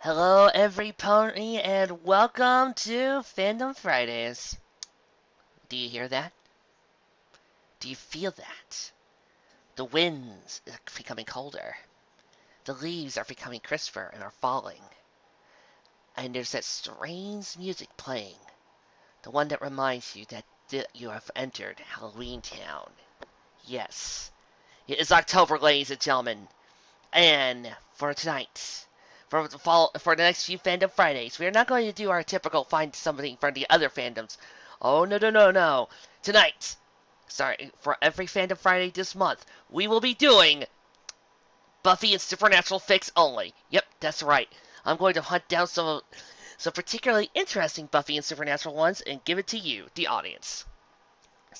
Hello, everybody, and welcome to Fandom Fridays. Do you hear that? Do you feel that? The winds are becoming colder. The leaves are becoming crisper and are falling. And there's that strange music playing. The one that reminds you that you have entered Halloween Town. Yes, it is October, ladies and gentlemen. And for tonight, for the next few Fandom Fridays, we are not going to do our typical find something from the other fandoms. Oh, no, no, no, no. Tonight, sorry, for every Fandom Friday this month, we will be doing Buffy and Supernatural Fix only. Yep, that's right. I'm going to hunt down some particularly interesting Buffy and Supernatural ones and give it to you, the audience.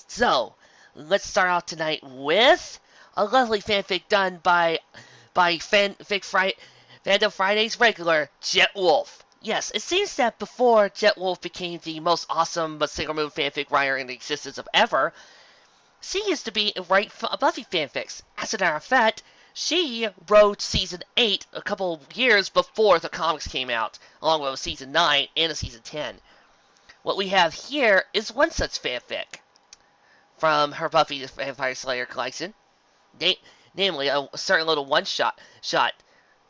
So, let's start off tonight with a lovely fanfic done by Fandom Friday's regular Jet Wolf. Yes, it seems that before Jet Wolf became the most awesome but Sailor Moon fanfic writer in the existence of ever, she used to write Buffy fanfics. As a matter of fact, she wrote season 8 a couple years before the comics came out, along with season 9 and a season 10. What we have here is one such fanfic from her Buffy the Vampire Slayer collection, namely a certain little one-shot.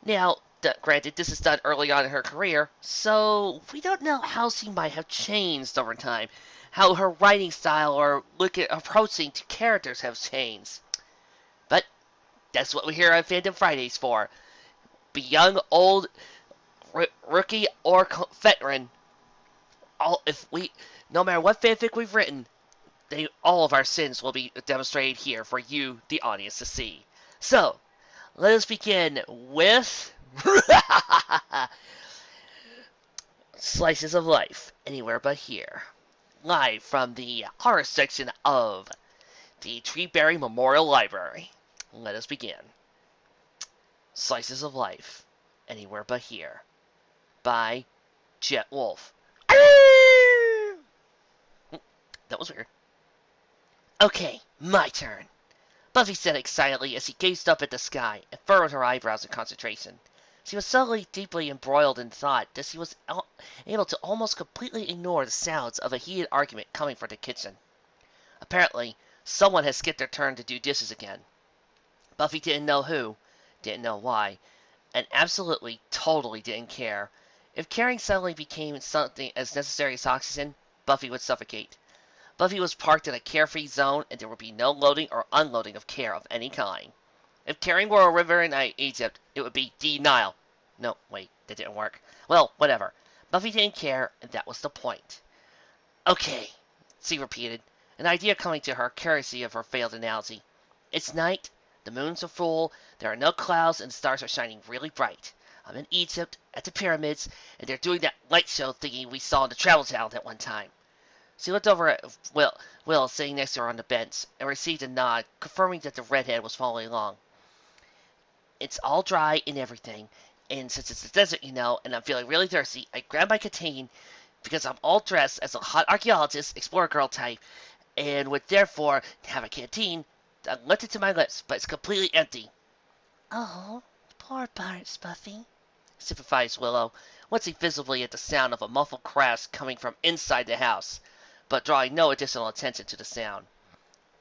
Now, granted, this is done early on in her career, so we don't know how she might have changed over time, how her writing style or approaching to characters have changed. But that's what we're here on Fandom Fridays for. Be young, old, rookie, or veteran, no matter what fanfic we've written, all of our sins will be demonstrated here for you, the audience, to see. So, let us begin with Slices of Life, Anywhere But Here. Live from the horror section of the Treeberry Memorial Library. Let us begin. Slices of Life, Anywhere But Here. By Jet Wolf. That was weird. Okay, my turn. Buffy said excitedly as she gazed up at the sky and furrowed her eyebrows in concentration. She was so deeply embroiled in thought that she was able to almost completely ignore the sounds of a heated argument coming from the kitchen. Apparently, someone had skipped their turn to do dishes again. Buffy didn't know who, didn't know why, and absolutely, totally didn't care. If caring suddenly became something as necessary as oxygen, Buffy would suffocate. Buffy was parked in a carefree zone, and there would be no loading or unloading of care of any kind. If caring were a river in Egypt, it would be the Nile. No, wait, that didn't work. Well, whatever. Buffy didn't care, and that was the point. Okay, she repeated, an idea coming to her courtesy of her failed analogy. It's night, the moons are full, there are no clouds, and the stars are shining really bright. I'm in Egypt, at the pyramids, and they're doing that light show thingy we saw in the Travel Channel at one time. She looked over at Will sitting next to her on the bench, and received a nod, confirming that the redhead was following along. It's all dry and everything, and since it's a desert, and I'm feeling really thirsty, I grabbed my canteen because I'm all dressed as a hot archaeologist, explorer girl type, and would therefore have a canteen. I lifted to my lips, but it's completely empty. Oh, poor parts, Buffy, sympathized Willow, wincing visibly at the sound of a muffled crash coming from inside the house, but drawing no additional attention to the sound.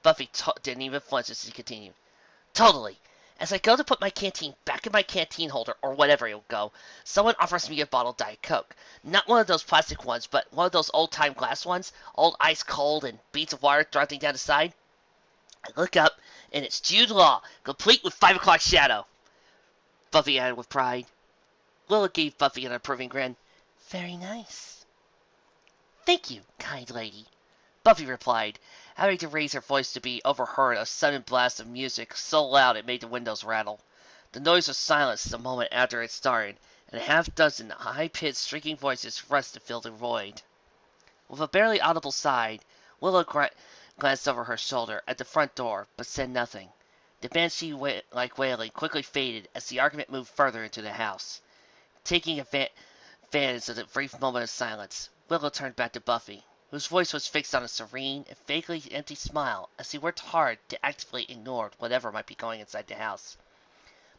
Buffy didn't even flinch as she continued. Totally. As I go to put my canteen back in my canteen holder, or whatever it'll go, someone offers me a bottle of Diet Coke. Not one of those plastic ones, but one of those old-time glass ones, all ice cold and beads of water dropping down the side. I look up, and it's Jude Law, complete with 5 o'clock shadow. Buffy added with pride. Willow gave Buffy an approving grin. Very nice. Thank you, kind lady, Buffy replied, having to raise her voice to be overheard a sudden blast of music so loud it made the windows rattle. The noise was silenced a moment after it started, and a half-dozen high-pitched, shrieking voices rushed to fill the void. With a barely audible sigh, Willow glanced over her shoulder at the front door, but said nothing. The banshee-like wailing quickly faded as the argument moved further into the house. Taking advantage of the brief moment of silence, Willow turned back to Buffy, whose voice was fixed on a serene and vaguely empty smile as she worked hard to actively ignore whatever might be going inside the house.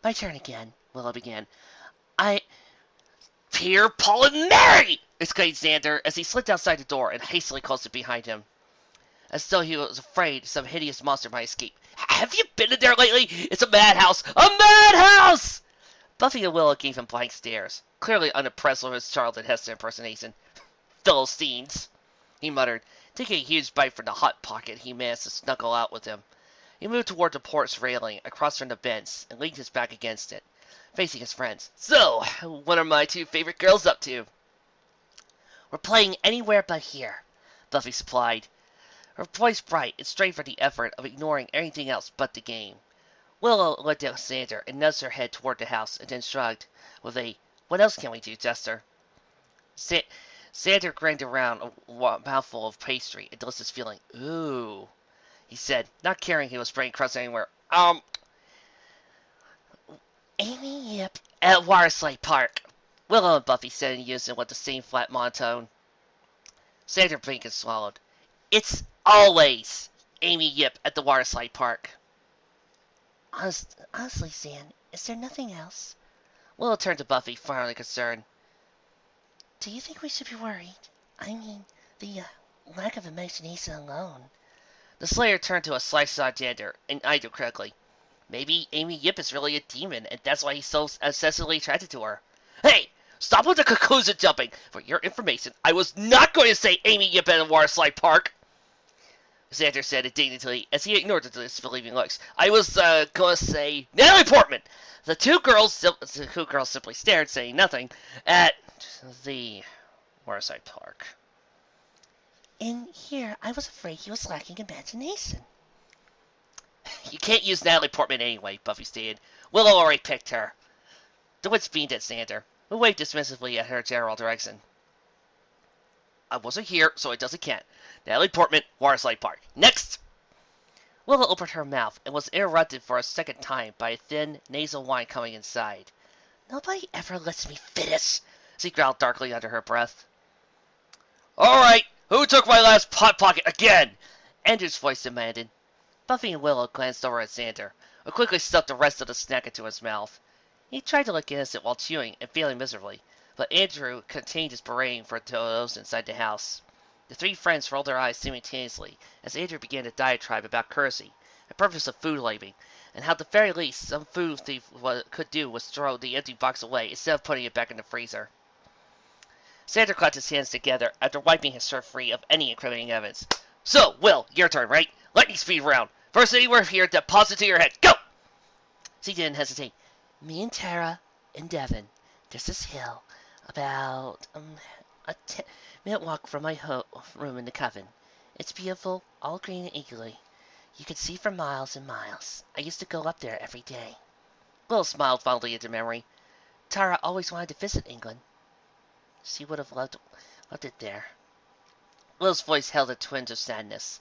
My turn again, Willow began. I Here, Paul and Mary! Exclaimed Xander as he slipped outside the door and hastily closed it behind him, as though he was afraid some hideous monster might escape. Have you been in there lately? It's a madhouse! A madhouse! Buffy and Willow gave him blank stares, clearly unimpressed with his Charlton Heston impersonation. Philistines, he muttered, taking a huge bite from the hot pocket he managed to snuggle out with him. He moved toward the porch railing, across from the bench, and leaned his back against it, facing his friends. So, what are my two favorite girls up to? We're playing anywhere but here, Buffy supplied, her voice bright and straight for the effort of ignoring anything else but the game. Willow looked at Xander and nudged her head toward the house, and then shrugged, with a, "What else can we do, Jester?" Xander grinned around a mouthful of pastry and listless feeling. Ooh, he said, not caring he was spraying crust anywhere. Amy Yip at Waterslide Park, Willow and Buffy said in unison with the same flat monotone. Xander blinked and swallowed. It's always Amy Yip at the Waterslide Park. Honestly, Zan, is there nothing else? Willow turned to Buffy, finally concerned. Do you think we should be worried? I mean, the lack of imagination alone. The Slayer turned to a slice-jawed Xander and eyed him critically. Maybe Amy Yip is really a demon, and that's why he's so obsessively attracted to her. Hey! Stop with the conclusion jumping! For your information, I was not going to say Amy Yip at a Waterslide Park! Xander said indignantly as he ignored the disbelieving looks. I was going to say Natalie Portman! The two girls simply stared, saying nothing, at the Waterside Park. In here, I was afraid he was lacking imagination. You can't use Natalie Portman anyway, Buffy stated. Willow already picked her. The witch beamed at Xander, who waved dismissively at her general direction. I wasn't here, so it doesn't count. Natalie Portman, Waterslide Park. Next! Willow opened her mouth and was interrupted for a second time by a thin, nasal whine coming inside. Nobody ever lets me finish, she growled darkly under her breath. All right, who took my last pot pocket again? Andrew's voice demanded. Buffy and Willow glanced over at Xander, who quickly stuffed the rest of the snack into his mouth. He tried to look innocent while chewing and failing miserably, but Andrew contained his berating for those inside the house. The three friends rolled their eyes simultaneously as Andrew began a diatribe about courtesy, the purpose of food labeling, and how at the very least some food thief could do was throw the empty box away instead of putting it back in the freezer. Xander clapped his hands together after wiping his shirt free of any incriminating evidence. So, Will, your turn, right? Lightning speed round. First anywhere here, deposit to your head. Go! She didn't hesitate. Me and Tara and Devin. There's this hill about a 10-minute walk from my room in the Coven. It's beautiful, all green and eagerly. You can see for miles and miles. I used to go up there every day. Will smiled fondly at the memory. Tara always wanted to visit England. She would have loved it there. Will's voice held a twinge of sadness,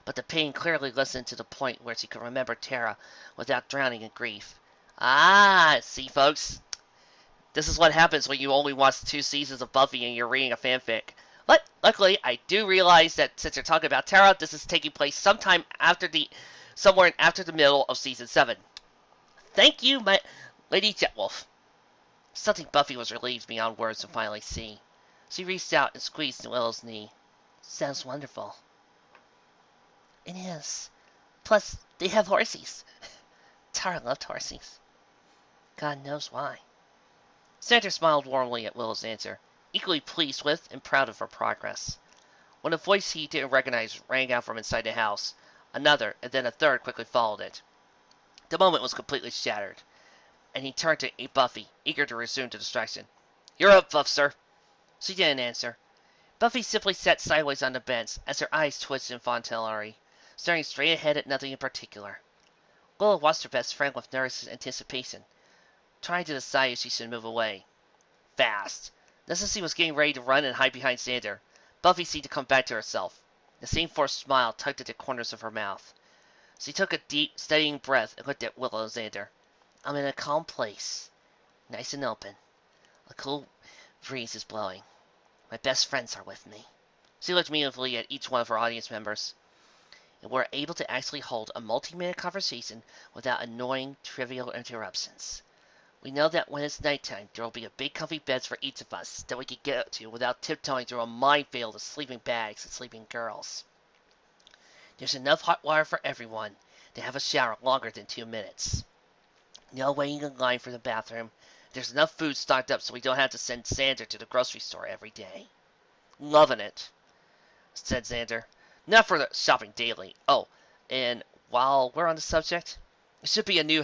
but the pain clearly lessened to the point where she could remember Tara without drowning in grief. Ah, see, folks? This is what happens when you only watch 2 seasons of Buffy and you're reading a fanfic. But luckily, I do realize that since you're talking about Tara, this is taking place somewhere after the middle of season 7. Thank you, my Lady Jetwolf. Something Buffy was relieved beyond words to finally see. She reached out and squeezed Willow's knee. Sounds wonderful. It is. Plus, they have horses. Tara loved horses. God knows why. Xander smiled warmly at Willow's answer, equally pleased with and proud of her progress. When a voice he didn't recognize rang out from inside the house, another and then a third quickly followed it. The moment was completely shattered, and he turned to Buffy, eager to resume the distraction. You're up, Buff, sir. She didn't answer. Buffy simply sat sideways on the bench as her eyes twitched in fantailery, staring straight ahead at nothing in particular. Willow watched her best friend with nervous anticipation, trying to decide if she should move away. Fast. Just as she was getting ready to run and hide behind Xander, Buffy seemed to come back to herself. The same forced smile tugged at the corners of her mouth. She took a deep, steadying breath and looked at Willow and Xander. I'm in a calm place. Nice and open. A cool breeze is blowing. My best friends are with me. She looked meaningfully at each one of her audience members. And we're able to actually hold a multi-minute conversation without annoying, trivial interruptions. We know that when it's nighttime, there will be a big comfy beds for each of us that we can get to without tiptoeing through a minefield of sleeping bags and sleeping girls. There's enough hot water for everyone to have a shower longer than 2 minutes. No waiting in line for the bathroom. There's enough food stocked up so we don't have to send Xander to the grocery store every day. Loving it, said Xander. Not for the shopping daily. Oh, and while we're on the subject, it should be a new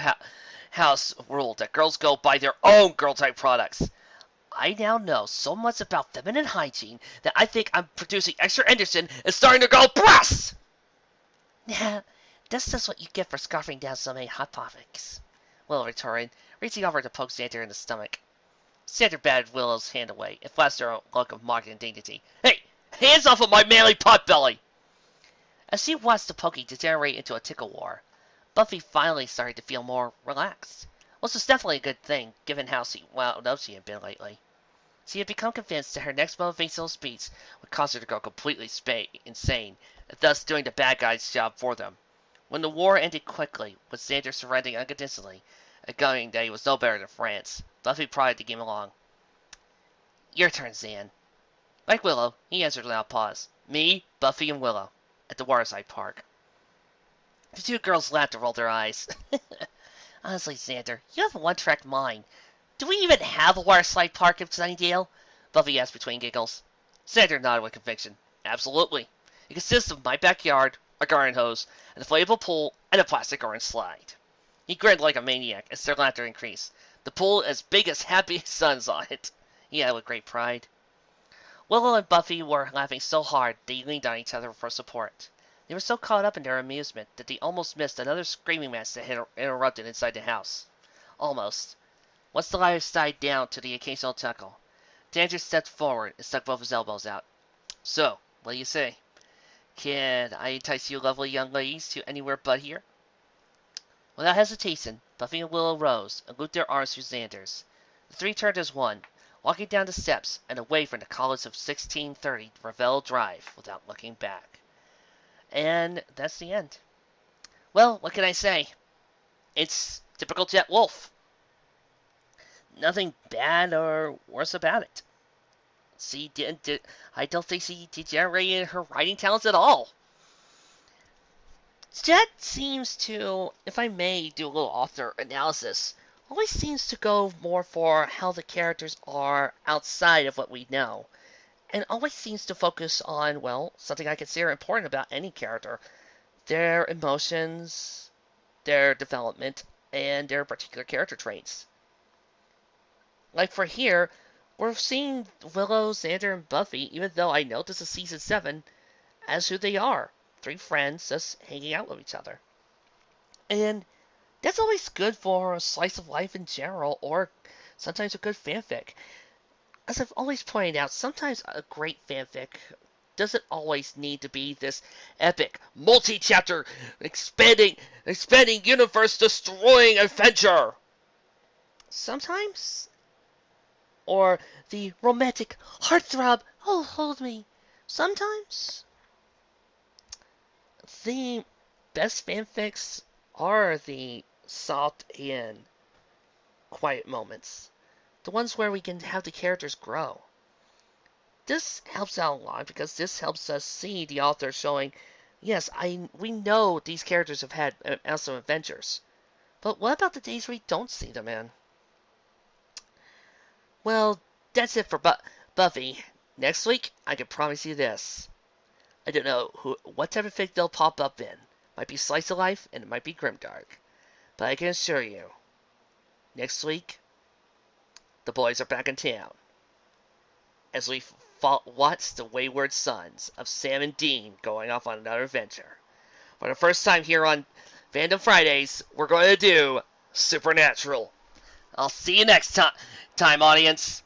house rule that girls go buy their own girl-type products. I now know so much about feminine hygiene that I think I'm producing extra Anderson and starting to go breasts! Nah, that's just what you get for scarfing down so many hot topics, Willow retorted, reaching over to poke Xander in the stomach. Xander batted Willow's hand away and flashed her a look of mock indignity. Hey, hands off of my manly potbelly! As she watched the poking degenerate into a tickle war, Buffy finally started to feel more relaxed, which was definitely a good thing, given how wound up she had been lately. She had become convinced that her next motivational speech would cause her to go completely insane, and thus doing the bad guy's job for them. When the war ended quickly, with Xander surrendering unconditionally, and going that he was no better than France, Buffy prodded the game along. Your turn, Xan. Like Willow, he answered without pause. Me, Buffy, and Willow, at the Waterside Park. The two girls laughed and rolled their eyes. Honestly, Xander, you have a one-track mind. Do we even have a Waterside Park in Sunnydale? Buffy asked between giggles. Xander nodded with conviction. Absolutely. It consists of my backyard, a garden hose, an inflatable pool, and a plastic orange slide. He grinned like a maniac as their laughter increased. The pool as big as Happy Sun's on it. He added with great pride. Willow and Buffy were laughing so hard they leaned on each other for support. They were so caught up in their amusement that they almost missed another screaming match that had interrupted inside the house. Almost. Once the lights died down to the occasional chuckle, Xander stepped forward and stuck both his elbows out. So, what do you say? Can I entice you lovely young ladies to anywhere but here? Without hesitation, Buffy and Willow rose and looped their arms through Xander's. The three turned as one, walking down the steps and away from the College of 1630 Ravel Drive without looking back. And that's the end. Well, what can I say? It's typical Jet Wolf. Nothing bad or worse about it. I don't think she degenerated her writing talents at all. Jet seems to, if I may do a little author analysis, always seems to go more for how the characters are outside of what we know, and always seems to focus on, well, something I consider important about any character, their emotions, their development, and their particular character traits. Like for here, we're seeing Willow, Xander, and Buffy, even though I know this is season 7, as who they are. 3 friends just hanging out with each other. And that's always good for a slice of life in general, or sometimes a good fanfic. As I've always pointed out, sometimes a great fanfic doesn't always need to be this epic, multi-chapter, expanding universe-destroying adventure. Sometimes, or the romantic heartthrob, oh, hold me. Sometimes, the best fanfics are the soft and quiet moments. The ones where we can have the characters grow. This helps out a lot because this helps us see the author showing, yes, we know these characters have had awesome adventures. But what about the days we don't see them in? Well, that's it for Buffy. Next week, I can promise you this. I don't know what type of fic they'll pop up in. Might be Slice of Life, and it might be Grimdark. But I can assure you, next week, the boys are back in town. As we watch the wayward sons of Sam and Dean going off on another adventure. For the first time here on Fandom Fridays, we're going to do Supernatural. I'll see you next time, audience.